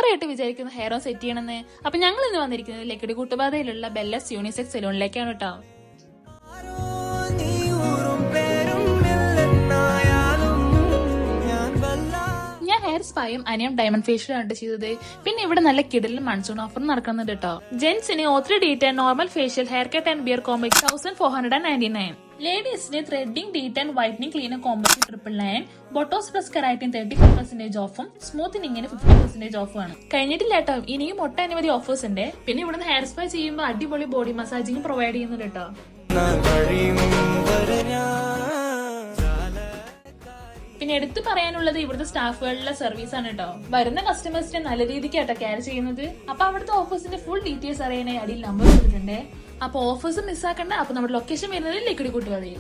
ആയിട്ട് വിചാരിക്കുന്ന hair on set ചെയ്യണമെന്ന്. അപ്പൊ ഞങ്ങൾ ഇന്ന് വന്നിരിക്കുന്നത് ലക്കിടി കൂട്ടുപാതയിലുള്ള ബെല്ലസ് യൂണിസെക്സ് സലൂണിലേക്കാണ് കേട്ടോ. ഞാൻ ഹെയർ സ്പായും അനിയം ഡയമണ്ട് ഫേഷ്യലാണ് ചെയ്തത്. പിന്നെ ഇവിടെ നല്ല കിടലും മൺസൂൺ ഓഫർ നടക്കുന്നുണ്ട് കേട്ടോ. ജെന്റ്സിന് O3 detan normal facial hair cut and beard combo 1499. ലേഡീസിന് threading detan whitening cleaner combo 999. Botox plus keratin 35% ഓഫും സ്മൂത്തനിങ്ങിന് 50% ഓഫും ആണ്. കഴിഞ്ഞിട്ടില്ല കേട്ടോ, ഇനിയും ഒട്ടനവധി ഓഫേഴ്സ് ഉണ്ട്. പിന്നെ ഇവിടുന്ന് ഹെയർ സ്പാ ചെയ്യുമ്പോൾ അടിപൊളി ബോഡി മസാജിങ് പ്രൊവൈഡ് ചെയ്യുന്നുണ്ട് കേട്ടോ. പിന്നെ എടുത്തു പറയാനുള്ളത് ഇവിടുത്തെ സ്റ്റാഫുകളുടെ സർവീസ് ആണ് കേട്ടോ. വരുന്ന കസ്റ്റമേഴ്സിനെ നല്ല രീതിക്ക് കേട്ടോ കെയർ ചെയ്യുന്നത്. അപ്പൊ അവിടുത്തെ ഓഫേഴ്സിന്റെ ഫുൾ ഡീറ്റെയിൽസ് അറിയാനായി അടിയിൽ നമ്പർ കൊടുത്തിട്ടുണ്ട്. അപ്പൊ ഓഫേഴ്സ് മിസ്സാക്കണ്ട. അപ്പൊ നമ്മുടെ ലൊക്കേഷൻ വരുന്നത് ലക്കിടി കൂട്ടുപാതയിൽ.